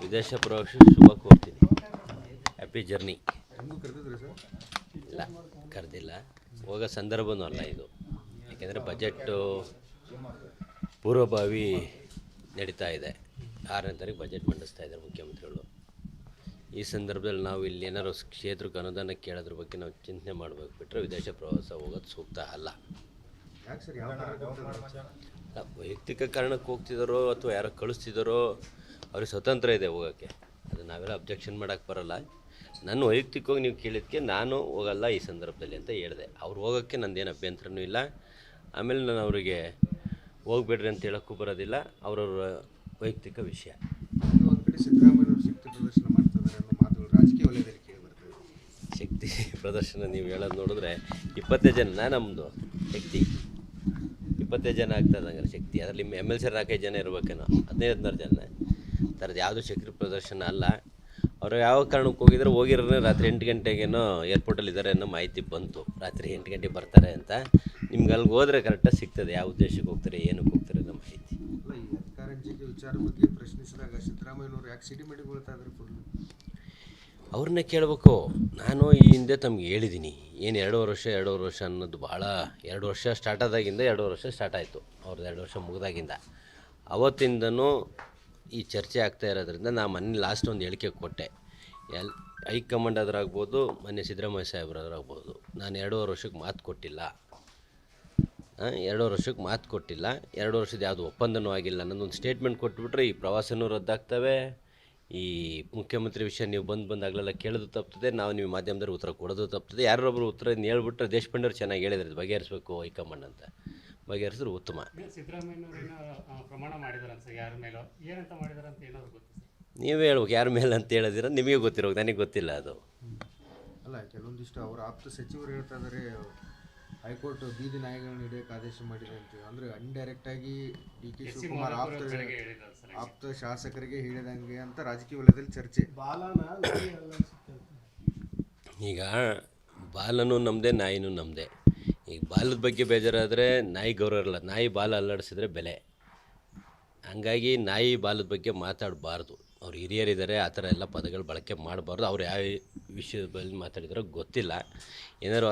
ವಿದೇಶ ಪ್ರವಾಸ ಶುಭ ಕೋರ್ತೀನಿ. Happy journey. ಇಲ್ಲ ಕರೆದಿಲ್ಲ, ಹೋಗೋ ಸಂದರ್ಭನೂ ಅಲ್ಲ ಇದು. ಯಾಕೆಂದರೆ ಬಜೆಟ್ಟು ಪೂರ್ವಭಾವಿ ನಡೀತಾ ಇದೆ. 6ನೇ ತಾರೀಕು ಬಜೆಟ್ ಮಂಡಿಸ್ತಾ ಇದ್ದಾರೆ ಮುಖ್ಯಮಂತ್ರಿಗಳು. ಈ ಸಂದರ್ಭದಲ್ಲಿ ನಾವು ಇಲ್ಲಿ ಏನಾರು ಕ್ಷೇತ್ರಕ್ಕೆ ಅನುದಾನ ಕೇಳೋದ್ರ ಬಗ್ಗೆ ನಾವು ಚಿಂತನೆ ಮಾಡಬೇಕು ಬಿಟ್ಟರೆ ವಿದೇಶ ಪ್ರವಾಸ ಹೋಗೋದು ಸೂಕ್ತ ಅಲ್ಲ. ವೈಯಕ್ತಿಕ ಕಾರಣಕ್ಕೆ ಹೋಗ್ತಿದ್ದಾರೋ ಅಥವಾ ಯಾರೋ ಕಳಿಸ್ತಿದ್ದಾರೋ ಅವ್ರಿಗೆ ಸ್ವತಂತ್ರ ಇದೆ ಹೋಗೋಕ್ಕೆ. ಅದು ನಾವೆಲ್ಲ ಅಬ್ಜೆಕ್ಷನ್ ಮಾಡೋಕ್ಕೆ ಬರೋಲ್ಲ. ನಾನು ವೈಯಕ್ತಿಕವಾಗಿ ನೀವು ಕೇಳಿದ್ದಕ್ಕೆ ನಾನು ಹೋಗಲ್ಲ ಈ ಸಂದರ್ಭದಲ್ಲಿ ಅಂತ ಹೇಳಿದೆ. ಅವ್ರು ಹೋಗೋಕ್ಕೆ ನಂದೇನು ಅಭ್ಯಂತರನೂ ಇಲ್ಲ. ಆಮೇಲೆ ನಾನು ಅವರಿಗೆ ಹೋಗ್ಬೇಡ್ರಿ ಅಂತ ಹೇಳೋಕ್ಕೂ ಬರೋದಿಲ್ಲ. ಅವ್ರವ್ರ ವೈಯಕ್ತಿಕ ವಿಷಯ. ಒಂದು ಕಡೆ ಸಿದ್ದರಾಮಯ್ಯವರು ಶಕ್ತಿ ಪ್ರದರ್ಶನ ಮಾಡ್ತಿದ್ದಾರೆ ಅನ್ನೋ ಮಾತುಗಳು ರಾಜಕೀಯ ವಲಯದಲ್ಲಿ ಕೇಳಿ ಬರ್ತದೆ. ಶಕ್ತಿ ಪ್ರದರ್ಶನ ನೀವು ಹೇಳೋದು ನೋಡಿದ್ರೆ 25 ಜನ ನಮ್ಮದು ಶಕ್ತಿ 25 ಜನ ಆಗ್ತದೆ ಹಂಗಾರೆ ಶಕ್ತಿ. ಅದರಲ್ಲಿ MLC 4-5 ಜನ ಇರಬೇಕೇನೋ, 15-16 ಜನ. ಥರದ್ದು ಯಾವುದು ಶಕ್ತಿ ಪ್ರದರ್ಶನ ಅಲ್ಲ. ಅವರು ಯಾವ ಕಾರಣಕ್ಕೆ ಹೋಗಿರೋನೇ ರಾತ್ರಿ 8 ಗಂಟೆಗೇನೋ ಏರ್ಪೋರ್ಟಲ್ಲಿ ಇದ್ದಾರೆ ಅನ್ನೋ ಮಾಹಿತಿ ಬಂತು. ರಾತ್ರಿ 8 ಗಂಟೆಗೆ ಬರ್ತಾರೆ ಅಂತ. ನಿಮ್ಗೆ ಅಲ್ಲಿಗೆ ಹೋದರೆ ಕರೆಕ್ಟಾಗಿ ಸಿಗ್ತದೆ ಯಾವ ಉದ್ದೇಶಕ್ಕೆ ಹೋಗ್ತಾರೆ, ಏನಕ್ಕೆ ಹೋಗ್ತಾರೆ ಅನ್ನೋ ಮಾಹಿತಿ. ಅಲ್ಲ, ಈ ಅಧಿಕಾರ ಹಂಚಿಕೆ ವಿಚಾರ ಬಗ್ಗೆ ಪ್ರಶ್ನಿಸಿದಾಗ ಸಿದ್ದರಾಮಯ್ಯನವರು ಯಾಕೆ ಸಿಡಿಮಿಡಿಗೊಳ್ತಾ ಇದ್ದಾರೆ ಫುಲ್? ಅವ್ರನ್ನೇ ಕೇಳಬೇಕು. ನಾನು ಈ ಹಿಂದೆ ತಮಗೆ ಹೇಳಿದ್ದೀನಿ, ಏನು 2 ವರ್ಷ ಅನ್ನೋದು ಭಾಳ 2 ವರ್ಷ ಸ್ಟಾರ್ಟ್ ಆದಾಗಿಂದ 2 ವರ್ಷ ಸ್ಟಾರ್ಟ್ ಆಯಿತು. ಅವ್ರದ್ದು 2 ವರ್ಷ ಮುಗಿದಾಗಿಂದ ಅವತ್ತಿಂದನೂ ಈ ಚರ್ಚೆ ಆಗ್ತಾ ಇರೋದ್ರಿಂದ ನಾನು ಮೊನ್ನೆ ಲಾಸ್ಟ್ ಒಂದು ಹೇಳಿಕೆ ಕೊಟ್ಟೆ. ಹೈಕಮಾಂಡ್ ಆದ್ರಾಗ್ಬೋದು, ಮೊನ್ನೆ ಸಿದ್ದರಾಮಯ್ಯ ಸಾಹೇಬ್ರಾದ್ರಾಗ್ಬೋದು, ನಾನು 2.5 ವರ್ಷಕ್ಕೆ ಮಾತು ಕೊಟ್ಟಿಲ್ಲ. 2 ವರ್ಷಕ್ಕೆ ಮಾತು ಕೊಟ್ಟಿಲ್ಲ. 2 ವರ್ಷದ ಯಾವುದು ಒಪ್ಪಂದನೂ ಆಗಿಲ್ಲ ಅನ್ನೋದೊಂದು ಸ್ಟೇಟ್ಮೆಂಟ್ ಕೊಟ್ಬಿಟ್ರೆ ಈ ಪ್ರವಾಸನೂ ರದ್ದಾಗ್ತವೆ. ಈ ಮುಖ್ಯಮಂತ್ರಿ ವಿಷಯ ನೀವು ಬಂದಾಗಲೆಲ್ಲ ಕೇಳೋದು ತಪ್ತದೆ, ನಾವು ನೀವು ಮಾಧ್ಯಮದಲ್ಲಿ ಉತ್ತರ ಕೊಡೋದು ತಪ್ತದೆ. ಯಾರೊಬ್ಬರು ಉತ್ತರ ಹೇಳ್ಬಿಟ್ರೆ ದೇಶಪಾಂಡೆಯವ್ರು ಚೆನ್ನಾಗಿ ಹೇಳಿದ್ರೆ ಬಗೆಹರಿಸಬೇಕು ಹೈಕಮಾಂಡ್ ಅಂತ. ಬಗೆಹರಿಸಿದ್ರೆ ಉತ್ತಮ. ಪ್ರಮಾಣ ಮಾಡಿದಾರೆ ಅಂತ ಯಾರ ಮೇಲೋ ಏನಂತ ಮಾಡಿದಾರೆ ಅಂತ ಏನಾದ್ರು ಗೊತ್ತಾ? ನೀವೇ ಹೇಳ್ಬೇಕು ಯಾರ ಮೇಲೆ ಅಂತ ಹೇಳಿದಿರ, ನಿಮಗೆ ಗೊತ್ತಿರೋ, ನನಗೆ ಗೊತ್ತಿಲ್ಲ ಅದು. ಅಲ್ಲ, ಕೆಲವೊಂದಿಷ್ಟು ಅವರ ಆಪ್ತ ಸಚಿವರು ಹೇಳ್ತಾ ಇದ್ದಾರೆ ಹೈಕೋರ್ಟ್ ಬೀದಿ ನಾಯಿಗಳನ್ನ ಹಿಡಿಯೋಕೆ ಆದೇಶ ಮಾಡಿದೆ ಅಂತ. ಅಂದರೆ ಇಂಡೈರೆಕ್ಟಾಗಿ DK ಶಿವಕುಮಾರ್ ಆಪ್ತ ಶಾಸಕರಿಗೆ ಹೇಳಿದಂಗೆ ಅಂತ ರಾಜಕೀಯ ವಲಯದಲ್ಲಿ ಚರ್ಚೆ. ಈಗ ಬಾಲನೂ ನಮ್ಮದೇ, ನಾಯಿನೂ ನಮ್ಮದೇ. ಈಗ ಬಾಲದ ಬಗ್ಗೆ ಬೇಜಾರಾದರೆ ನಾಯಿ ಗೌರವ ಇರಲ್ಲ. ನಾಯಿ ಬಾಲ ಅಲ್ಲಾಡಿಸಿದ್ರೆ ಬೆಲೆ. ಹಂಗಾಗಿ ನಾಯಿ ಬಾಲದ ಬಗ್ಗೆ ಮಾತಾಡಬಾರ್ದು. ಅವ್ರು ಹಿರಿಯರಿದ್ದಾರೆ, ಆ ಥರ ಎಲ್ಲ ಪದಗಳು ಬಳಕೆ ಮಾಡಬಾರ್ದು. ಅವ್ರು ಯಾವ ವಿಷಯದ ಬಗ್ಗೆ ಮಾತಾಡಿದಾರೋ ಗೊತ್ತಿಲ್ಲ. ಏನಾದ್ರು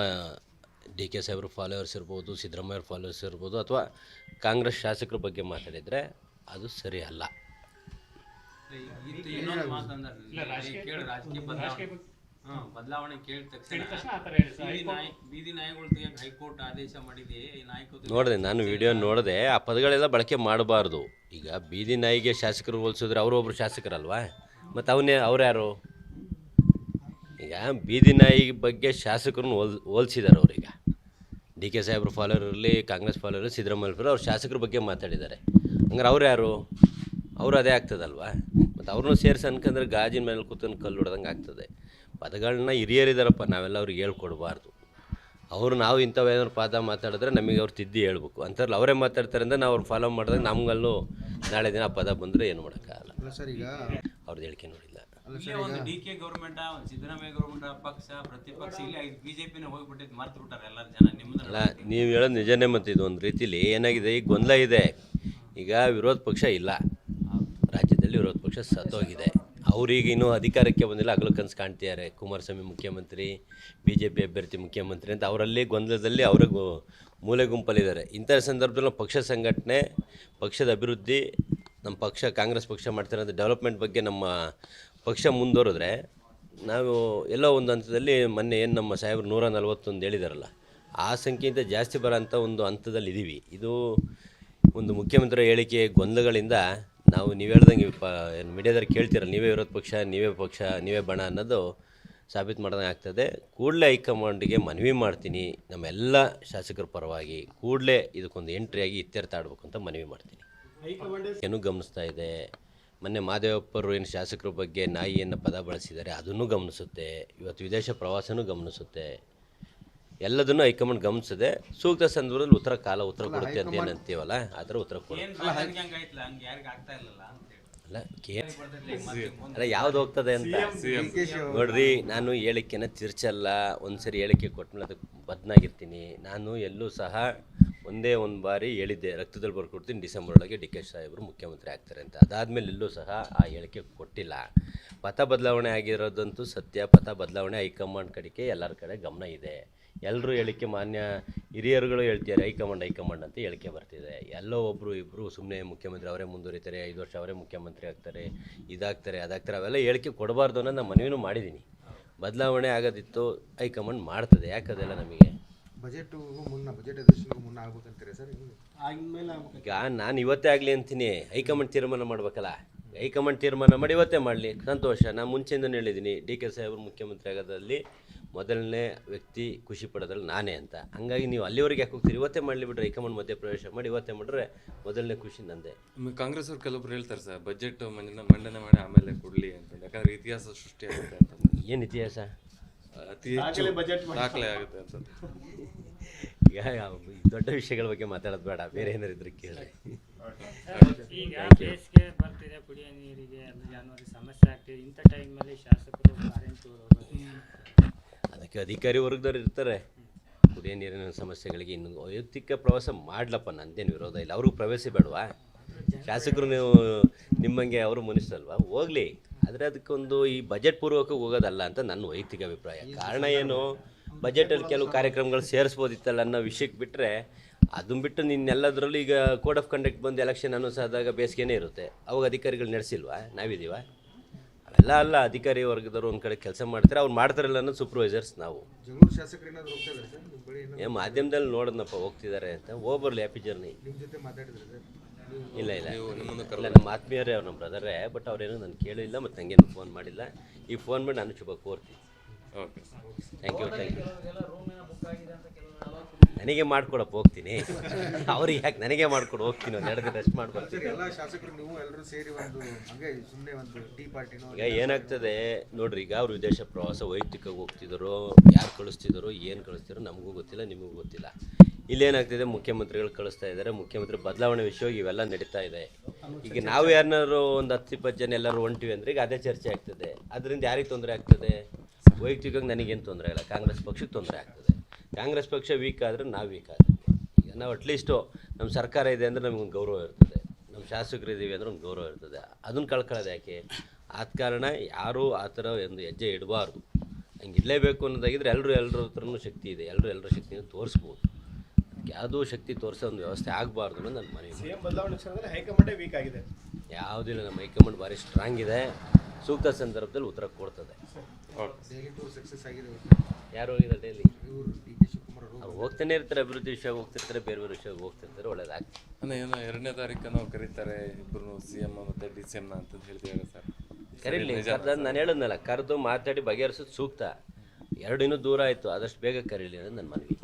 DK ಸಾಹೇಬ್ರ ಫಾಲೋವರ್ಸ್ ಇರ್ಬೋದು, ಸಿದ್ದರಾಮಯ್ಯ ಫಾಲೋವರ್ಸ್ ಇರ್ಬೋದು, ಅಥವಾ ಕಾಂಗ್ರೆಸ್ ಶಾಸಕರ ಬಗ್ಗೆ ಮಾತಾಡಿದರೆ ಅದು ಸರಿ ಅಲ್ಲ. ಬದಲಾವಣೆ ಕೇಳಿದ ತಕ್ಷಣ ಬೀದಿ ನಾಯಿಗಳು ತೆಗೆಯಕ್ಕೆ ಹೈಕೋರ್ಟ್ ಆದೇಶ ಮಾಡಿದೆ. ನೋಡಿದೆ, ನಾನು ವಿಡಿಯೋ ನೋಡಿದೆ. ಆ ಪದಗಳೆಲ್ಲ ಬಳಕೆ ಮಾಡಬಾರ್ದು. ಈಗ ಬೀದಿ ನಾಯಿಗೆ ಶಾಸಕರು ಹೋಲಿಸಿದ್ರೆ ಅವರೊಬ್ಬರು ಶಾಸಕರಲ್ವಾ, ಮತ್ತು ಅವ್ರು ಯಾರು? ಈಗ ಬೀದಿ ನಾಯಿ ಬಗ್ಗೆ ಶಾಸಕರನ್ನು ಹೋಲಿಸಿದ್ದಾರೆ ಅವ್ರೀಗ. DK ಸಾಹೇಬ್ರ ಫಾಲೋವರ್ ಇರಲಿ, ಕಾಂಗ್ರೆಸ್ ಫಾಲೋವರ್ ಇರಲಿ, ಸಿದ್ದರಾಮಯ್ಯ ಅವ್ರು ಶಾಸಕರ ಬಗ್ಗೆ ಮಾತಾಡಿದ್ದಾರೆ. ಹಂಗಾರೆ ಅವ್ರು ಯಾರು? ಅವರು ಅದೇ ಆಗ್ತದಲ್ವಾ. ಮತ್ತು ಅವ್ರನ್ನೂ ಸೇರಿಸಿ ಅನ್ಕಂದ್ರೆ ಗಾಜಿನ ಮೇಲೆ ಕೂತ್ಕೊಂಡು ಕಲ್ಲು ಹೊಡೆದಂಗೆ ಆಗ್ತದೆ. ಪದಗಳನ್ನ ಹಿರಿಯರಿದ್ದಾರಪ್ಪ, ನಾವೆಲ್ಲ ಅವ್ರಿಗೆ ಹೇಳ್ಕೊಡ್ಬಾರ್ದು. ನಾವು ಇಂಥವೇನಾದ್ರು ಮಾತಾಡಿದ್ರೆ ನಮಗೆ ಅವ್ರು ತಿದ್ದಿ ಹೇಳ್ಬೇಕು. ಅಂತಾರಲ್ಲ, ಅವರೇ ಮಾತಾಡ್ತಾರೆ ಅಂದರೆ ನಾವು ಅವ್ರು ಫಾಲೋ ಮಾಡಿದಾಗ ನಮಗಲ್ಲೂ ನಾಳೆ ದಿನ ಆ ಪದ ಬಂದರೆ ಏನು ಮಾಡೋಕ್ಕಾಗಲ್ಲ. ಸರ್, ಈಗ ಅವ್ರದ್ದು ಹೇಳಿಕೆ ನೋಡಿಲ್ಲ. ಒಂದು DK ಗೌರ್ಮೆಂಟ್, ಸಿದ್ದರಾಮಯ್ಯ ಗೌರ್ಮೆಂಟ್, ಪಕ್ಷ ಪ್ರತಿಪಕ್ಷ ಇಲ್ಲಿ BJPನೇ ಹೋಗ್ಬಿಟ್ಟಿದ್ದು ಮರ್ತು ಬಿಟ್ಟಾರೆ ಎಲ್ಲ ಜನ. ಅಲ್ಲ, ನೀವು ಹೇಳೋದು ನಿಜನೇ. ಮತ್ತು ಇದು ಒಂದು ರೀತಿಲಿ ಏನಾಗಿದೆ, ಈಗ ಗೊಂದಲ ಇದೆ. ಈಗ ವಿರೋಧ ಪಕ್ಷ ಇಲ್ಲ ರಾಜ್ಯದಲ್ಲಿ, ವಿರೋಧ ಪಕ್ಷ ಸತ್ತೋಗಿದೆ. ಅವ್ರಿಗೆ ಇನ್ನೂ ಅಧಿಕಾರಕ್ಕೆ ಬಂದಿಲ್ಲ, ಹಗಲು ಕನಸು ಕಾಣ್ತಿದ್ದಾರೆ. ಕುಮಾರಸ್ವಾಮಿ ಮುಖ್ಯಮಂತ್ರಿ, BJP ಅಭ್ಯರ್ಥಿ ಮುಖ್ಯಮಂತ್ರಿ ಅಂತ ಅವರಲ್ಲಿ ಗೊಂದಲದಲ್ಲಿ ಅವ್ರಿಗೆ ಮೂಲೆ ಗುಂಪಲ್ಲಿದ್ದಾರೆ. ಇಂಥ ಸಂದರ್ಭದಲ್ಲಿ ಪಕ್ಷ ಸಂಘಟನೆ, ಪಕ್ಷದ ಅಭಿವೃದ್ಧಿ, ನಮ್ಮ ಪಕ್ಷ ಕಾಂಗ್ರೆಸ್ ಪಕ್ಷ ಮಾಡ್ತಿರೋಂಥ ಡೆವಲಪ್ಮೆಂಟ್ ಬಗ್ಗೆ ನಮ್ಮ ಪಕ್ಷ ಮುಂದುವರೆದ್ರೆ ನಾವು ಎಲ್ಲೋ ಒಂದು ಹಂತದಲ್ಲಿ ಮೊನ್ನೆ ಏನು ನಮ್ಮ ಸಾಹೇಬರು 141 ಹೇಳಿದಾರಲ್ಲ, ಆ ಸಂಖ್ಯೆಯಿಂದ ಜಾಸ್ತಿ ಬರೋಂಥ ಒಂದು ಹಂತದಲ್ಲಿ ಇದ್ದೀವಿ. ಇದು ಒಂದು ಮುಖ್ಯಮಂತ್ರಿ ಹೇಳಿಕೆ ಗೊಂದಲಗಳಿಂದ ನಾವು ನೀವು ಹೇಳ್ದಂಗೆ ಮೀಡಿಯಾದಲ್ಲಿ ಕೇಳ್ತೀರಲ್ಲ, ನೀವೇ ವಿರೋಧ ಪಕ್ಷ, ನೀವೇ ಬಣ ಅನ್ನೋದು ಸಾಬೀತು ಮಾಡ್ದಂಗೆ ಆಗ್ತದೆ. ಕೂಡಲೇ ಹೈಕಮಾಂಡಿಗೆ ಮನವಿ ಮಾಡ್ತೀನಿ, ನಮ್ಮೆಲ್ಲ ಶಾಸಕರ ಪರವಾಗಿ ಕೂಡಲೇ ಇದಕ್ಕೊಂದು ಎಂಟ್ರಿಯಾಗಿ ಇತ್ಯರ್ಥ ಆಡಬೇಕು ಅಂತ ಮನವಿ ಮಾಡ್ತೀನಿ. ಏನೂ ಗಮನಿಸ್ತಾ ಇದೆ. ಮೊನ್ನೆ ಮಾದೇವಪ್ಪರು ಏನು ಶಾಸಕರ ಬಗ್ಗೆ ನಾಯಿ ಅನ್ನೋ ಪದ ಬಳಸಿದ್ದಾರೆ, ಅದನ್ನು ಗಮನಿಸುತ್ತೆ. ಇವತ್ತು ವಿದೇಶ ಪ್ರವಾಸನೂ ಗಮನಿಸುತ್ತೆ. ಎಲ್ಲದನ್ನು ಹೈಕಮಾಂಡ್ ಗಮನಿಸದೆ ಸೂಕ್ತ ಸಂದರ್ಭದಲ್ಲಿ ಉತ್ತರ ಕೊಡುತ್ತೆ ಅಂತ ಏನಂತೀವಲ್ಲ, ಆ ಥರ ಉತ್ತರ ಕೊಡುತ್ತೆ. ಅಲ್ಲ, ಯಾವ್ದು ಹೋಗ್ತದೆ ಅಂತ ನೋಡ್ರಿ. ನಾನು ಹೇಳಿಕೆನ ತಿರ್ಚಲ್ಲ. ಒಂದು ಸರಿ ಹೇಳಿಕೆ ಕೊಟ್ಟಮೇಲೆ ಅದಕ್ಕೆ ಬದ್ನಾಗಿರ್ತೀನಿ. ನಾನು ಎಲ್ಲೂ ಸಹ ಒಂದೇ ಒಂದು ಬಾರಿ ಹೇಳಿದ್ದೆ, ರಕ್ತದಲ್ಲಿ ಬರ್ಕೊಡ್ತೀನಿ ಡಿಸೆಂಬರ್ ಒಳಗೆ ಡಿ ಕೆ ಸಾಹೇಬರು ಮುಖ್ಯಮಂತ್ರಿ ಆಗ್ತಾರೆ ಅಂತ. ಅದಾದಮೇಲೆ ಎಲ್ಲೂ ಸಹ ಆ ಹೇಳಿಕೆ ಕೊಟ್ಟಿಲ್ಲ. ಪಥ ಬದಲಾವಣೆ ಆಗಿರೋದಂತೂ ಸತ್ಯ. ಪಥ ಬದಲಾವಣೆ ಹೈಕಮಾಂಡ್ ಕಡೆಗೆ ಎಲ್ಲರ ಕಡೆ ಗಮನ ಇದೆ. ಎಲ್ಲರೂ ಹೇಳಿಕೆ, ಮಾನ್ಯ ಹಿರಿಯರುಗಳು ಹೇಳ್ತಿದ್ದಾರೆ ಹೈಕಮಾಂಡ್ ಅಂತ ಹೇಳಿಕೆ ಬರ್ತಿದೆ. ಎಲ್ಲೋ ಒಬ್ಬರು ಇಬ್ಬರು ಸುಮ್ಮನೆ ಮುಖ್ಯಮಂತ್ರಿ ಅವರೇ ಮುಂದುವರಿತಾರೆ, 5 ವರ್ಷ ಅವರೇ ಮುಖ್ಯಮಂತ್ರಿ ಆಗ್ತಾರೆ, ಇದಾಗ್ತಾರೆ ಅದಾಗ್ತಾರೆ, ಅವೆಲ್ಲ ಹೇಳಿಕೆ ಕೊಡಬಾರ್ದು ಅನ್ನೋ ನಾನು ಮನವಿನೂ ಮಾಡಿದ್ದೀನಿ. ಬದಲಾವಣೆ ಆಗೋದಿತ್ತು, ಹೈಕಮಾಂಡ್ ಮಾಡ್ತದೆ. ಯಾಕದೆಲ್ಲ ನಮಗೆ ಬಜೆಟ್ಗೂ ಮುನ್ನ, ಬಜೆಟ್ ಅಧಿವೇಶನಗೂ ಮುನ್ನ ಆಗ್ಬೇಕಂತೀರಿ ಸರ್? ಈಗ ನಾನು ಇವತ್ತೇ ಆಗಲಿ ಅಂತೀನಿ, ಹೈಕಮಾಂಡ್ ತೀರ್ಮಾನ ಮಾಡ್ಬೇಕಲ್ಲ. ಹೈಕಮಾಂಡ್ ತೀರ್ಮಾನ ಮಾಡಿ ಇವತ್ತೇ ಮಾಡಲಿ, ಸಂತೋಷ. ನಾನು ಮುಂಚೆಯಿಂದಲೂ ಹೇಳಿದ್ದೀನಿ, ಡಿ ಕೆ ಸಾಹೇಬರು ಮುಖ್ಯಮಂತ್ರಿ ಆಗೋದ್ರಲ್ಲಿ ಮೊದಲನೇ ವ್ಯಕ್ತಿ ಖುಷಿ ಪಡೋದ್ರಲ್ಲಿ ನಾನೇ ಅಂತ. ಹಂಗಾಗಿ ನೀವು ಅಲ್ಲಿವರೆಗೆ ಯಾಕೆ ಹೋಗ್ತೀರಿ? ಇವತ್ತೇ ಮಾಡಲಿ ಬಿಡ್ರಿ, ಹೈಕಮಾಂಡ್ ಮಧ್ಯೆ ಪ್ರವೇಶ ಮಾಡಿ ಇವತ್ತೇ ಮಾಡಿದ್ರೆ ಮೊದಲನೇ ಖುಷಿ ನಂದೆ. ಕಾಂಗ್ರೆಸ್ ಅವ್ರು ಕೆಲವೊಬ್ರು ಹೇಳ್ತಾರೆ ಸರ್, ಬಜೆಟ್ ಮಂಡನೆ ಮಾಡಿ ಆಮೇಲೆ ಕೊಡಲಿ ಅಂತ, ಯಾಕಂದ್ರೆ ಇತಿಹಾಸ ಸೃಷ್ಟಿ ಆಗುತ್ತೆ ಅಂತ. ಏನು ಇತಿಹಾಸ? ಅತಿ ಹೆಚ್ಚು ದಾಖಲೆ ಆಗುತ್ತೆ ಅಂತ. ಈಗ ದೊಡ್ಡ ವಿಷಯಗಳ ಬಗ್ಗೆ ಮಾತಾಡೋದು ಬೇಡ, ಬೇರೆ ಏನಾರು ಇದ್ರೆ ಕೇಳಿ. ಈಗ ಬೇಸಿಗೆ ಬರ್ತಿದೆ, ಕುಡಿಯೋ ನೀರಿಗೆ ಅದು ಜಾನುವಾರು ಸಮಸ್ಯೆ ಆಗ್ತಿದೆ. ಇಂಥ ಟೈಮಲ್ಲಿ ಶಾಸಕರು ಫಾರಿನ್ ಟೂರ್ ಹೋಗೋದು, ಅದಕ್ಕೆ ಅಧಿಕಾರಿ ವರ್ಗದವ್ರು ಇರ್ತಾರೆ. ಕುಡಿಯೋ ನೀರಿನ ಸಮಸ್ಯೆಗಳಿಗೆ ಇನ್ನು ವೈಯಕ್ತಿಕ ಪ್ರವಾಸ ಮಾಡ್ಲಪ್ಪ, ನಂದೇನು ವಿರೋಧ ಇಲ್ಲ. ಅವ್ರಿಗೂ ಪ್ರವೇಶ ಬೇಡವಾ? ಶಾಸಕರು ನೀವು ನಿಮ್ಮಂಗೆ ಅವರು ಮನುಷ್ಯರಲ್ವಾ, ಹೋಗಲಿ. ಆದರೆ ಅದಕ್ಕೊಂದು ಈ ಬಜೆಟ್ ಪೂರ್ವಕ ಹೋಗೋದಲ್ಲ ಅಂತ ನನ್ನ ವೈಯಕ್ತಿಕ ಅಭಿಪ್ರಾಯ. ಕಾರಣ ಏನು, ಬಜೆಟಲ್ಲಿ ಕೆಲವು ಕಾರ್ಯಕ್ರಮಗಳು ಸೇರಿಸ್ಬೋದಿತ್ತಲ್ಲ ಅನ್ನೋ ವಿಷಯಕ್ಕೆ ಬಿಟ್ಟರೆ, ಅದನ್ನ ಬಿಟ್ಟು ನಿನ್ನೆಲ್ಲದರಲ್ಲೂ ಈಗ ಕೋಡ್ ಆಫ್ ಕಂಡಕ್ಟ್ ಬಂದು ಎಲೆಕ್ಷನ್ ಅನೌನ್ಸ್ ಆದಾಗ ಬೇಸಿಗೆನೇ ಇರುತ್ತೆ. ಅವಾಗ ಅಧಿಕಾರಿಗಳು ನಡೆಸಿಲ್ವಾ? ನಾವಿದ್ದೀವ? ಅವೆಲ್ಲ ಅಲ್ಲ. ಅಧಿಕಾರಿ ವರ್ಗದವರು ಒಂದು ಕಡೆ ಕೆಲಸ ಮಾಡ್ತಾರೆ, ಅವ್ರು ಮಾಡ್ತಾರಲ್ಲ ಅನ್ನೋದು ಸೂಪರ್ವೈಸರ್ಸ್ ನಾವು. ಜಗಳೂರು ಶಾಸಕರು ಏನಾದ್ರು ಹೋಗ್ತಿದ್ದಾರೆ ಸರ್ ನಿಮ್ಮ ಬಳಿ? ಏನು ಮಾಧ್ಯಮದಲ್ಲಿ ನೋಡೋದನಪ್ಪ ಹೋಗ್ತಿದ್ದಾರೆ ಅಂತ, ಹೋಗ್ಬರ್ಲಿ, ಹ್ಯಾಪಿ ಜರ್ನಿ. ನಿಮ್ಮ ಜೊತೆ ಮಾತಾಡಿದ್ರೆ ಸರ್? ಇಲ್ಲ ನಮ್ಮ ಆತ್ಮೀಯರೇ, ಅವ್ರು ನಮ್ಮ ಬ್ರದರೇ. ಬಟ್ ಅವ್ರೇನು ನಾನು ಕೇಳಿಲ್ಲ, ಮತ್ತು ನನಗೇನು ಫೋನ್ ಮಾಡಿಲ್ಲ. ಈಗ ಫೋನ್ ಮಾಡಿ ನಾನು ಶುಭ ಕೋರ್ತೀನಿ. Okay, thank you. ನನಗೆ ಮಾಡ್ಕೊಡಪ್ಪ, ಹೋಗ್ತೀನಿ. ಅವ್ರಿಗೆ ಯಾಕೆ ನನಗೆ ಮಾಡ್ಕೊಡು, ಹೋಗ್ತೀನಿ. ಒಂದು 2 ದಿನ ರೆಸ್ಟ್ ಮಾಡ್ಕೊಡ್ತೀನಿ. ಸರ್, ಎಲ್ಲ ಶಾಸಕರು ನೀವು ಎಲ್ಲರೂ ಸೇರಿ ಒಂದು ಹಂಗೆ ಸುಮ್ಮನೆ ಒಂದು ಟೀ ಪಾರ್ಟಿನೋ? ಈಗ ಏನಾಗ್ತದೆ ನೋಡ್ರಿ, ಈಗ ಅವ್ರು ವಿದೇಶ ಪ್ರವಾಸ ವೈಯಕ್ತಿಕವಾಗಿ ಹೋಗ್ತಿದ್ರು, ಯಾರು ಕಳಿಸ್ತಿದ್ರು, ಏನು ಕಳಿಸ್ತಿದ್ರು ನಮಗೂ ಗೊತ್ತಿಲ್ಲ, ನಿಮಗೂ ಗೊತ್ತಿಲ್ಲ. ಇಲ್ಲೇನಾಗ್ತಿದೆ, ಮುಖ್ಯಮಂತ್ರಿಗಳು ಕಳಿಸ್ತಾ ಇದ್ದಾರೆ, ಮುಖ್ಯಮಂತ್ರಿ ಬದಲಾವಣೆ ವಿಷಯವಾಗಿ ಇವೆಲ್ಲ ನಡೀತಾ ಇದೆ. ಈಗ ನಾವು ಯಾರನ್ನಾರು ಒಂದು 10-20 ಜನ ಎಲ್ಲರೂ ಹೊಂಟಿವಿ ಅಂದರೆ ಈಗ ಅದೇ ಚರ್ಚೆ ಆಗ್ತದೆ. ಅದರಿಂದ ಯಾರಿಗೆ ತೊಂದರೆ ಆಗ್ತದೆ? ವೈಯಕ್ತಿಕವಾಗಿ ನನಗೇನು ತೊಂದರೆ ಇಲ್ಲ, ಕಾಂಗ್ರೆಸ್ ಪಕ್ಷಕ್ಕೆ ತೊಂದರೆ ಆಗ್ತದೆ. ಕಾಂಗ್ರೆಸ್ ಪಕ್ಷ ವೀಕ್ ಆದರೆ ನಾವು ವೀಕ್ ಆಗ್ತೀವಿ. ಈಗ ನಾವು ಅಟ್ಲೀಸ್ಟು ನಮ್ಮ ಸರ್ಕಾರ ಇದೆ ಅಂದರೆ ನಮಗೊಂದು ಗೌರವ ಇರ್ತದೆ, ನಮ್ಮ ಶಾಸಕರು ಇದ್ದೀವಿ ಅಂದರೆ ಒಂದು ಗೌರವ ಇರ್ತದೆ. ಅದನ್ನು ಕಳ್ಕೊಳ್ಳೋದು ಯಾಕೆ? ಆದ ಕಾರಣ ಯಾರೂ ಆ ಥರ ಒಂದು ಹೆಜ್ಜೆ ಇಡಬಾರ್ದು. ಹಂಗೆ ಇಡಲೇಬೇಕು ಅನ್ನೋದಾಗಿದ್ದರೆ ಎಲ್ಲರ ಹತ್ರನೂ ಶಕ್ತಿ ಇದೆ, ಎಲ್ಲರ ಶಕ್ತಿನ ತೋರಿಸ್ಬೋದು. ಯಾವುದೂ ಶಕ್ತಿ ತೋರಿಸೋ ಒಂದು ವ್ಯವಸ್ಥೆ ಆಗಬಾರ್ದು ಅನ್ನೋದು ನನ್ನ ಮನವಿ. ಹೈಕಮಾಂಡೇ ವೀಕ್ ಆಗಿದೆ. ಯಾವುದಿಲ್ಲ, ನಮ್ಮ ಹೈಕಮಾಂಡ್ ಭಾರಿ ಸ್ಟ್ರಾಂಗ್ ಇದೆ, ಸೂಕ್ತ ಸಂದರ್ಭದಲ್ಲಿ ಉತ್ತರ ಕೊಡ್ತದೆ. ಡೈಲಿ ಟೂರ್ ಸಕ್ಸಸ್ ಆಗಿದೆ. ಯಾರು ಹೋಗಿದ್ದಾರೆ ಡೈಲಿ? ಇವರು ಡಿ ಕೆ ಶಿವಕುಮಾರ್ ಅವರು ಅವ್ರು ಹೋಗ್ತಾನೆ ಇರ್ತಾರೆ, ಅಭಿವೃದ್ಧಿ ವಿಷಯ ಹೋಗ್ತಿರ್ತಾರೆ, ಬೇರೆ ವಿಷಯಕ್ಕೆ ಹೋಗ್ತಿರ್ತಾರೆ, ಒಳ್ಳೇದಾಗ್ತದೆ. ಏನೋ 2ನೇ ತಾರೀಕು ಕರೀತಾರೆ ಇಬ್ಬರು, CM ಮತ್ತು DCM ಅಂತ ಹೇಳ್ತೀವಿ ಸರ್. ಕರೀಲಿ, ನಾನು ಹೇಳಿದ್ನಲ್ಲ, ಕರೆದು ಮಾತಾಡಿ ಬಗೆಹರಿಸೋದು ಸೂಕ್ತ. 2 ಇನ್ನೂ ದೂರ ಆಯಿತು, ಆದಷ್ಟು ಬೇಗ ಕರೀಲಿ ಅನ್ನೋದು ನನ್ನ ಮನವಿ.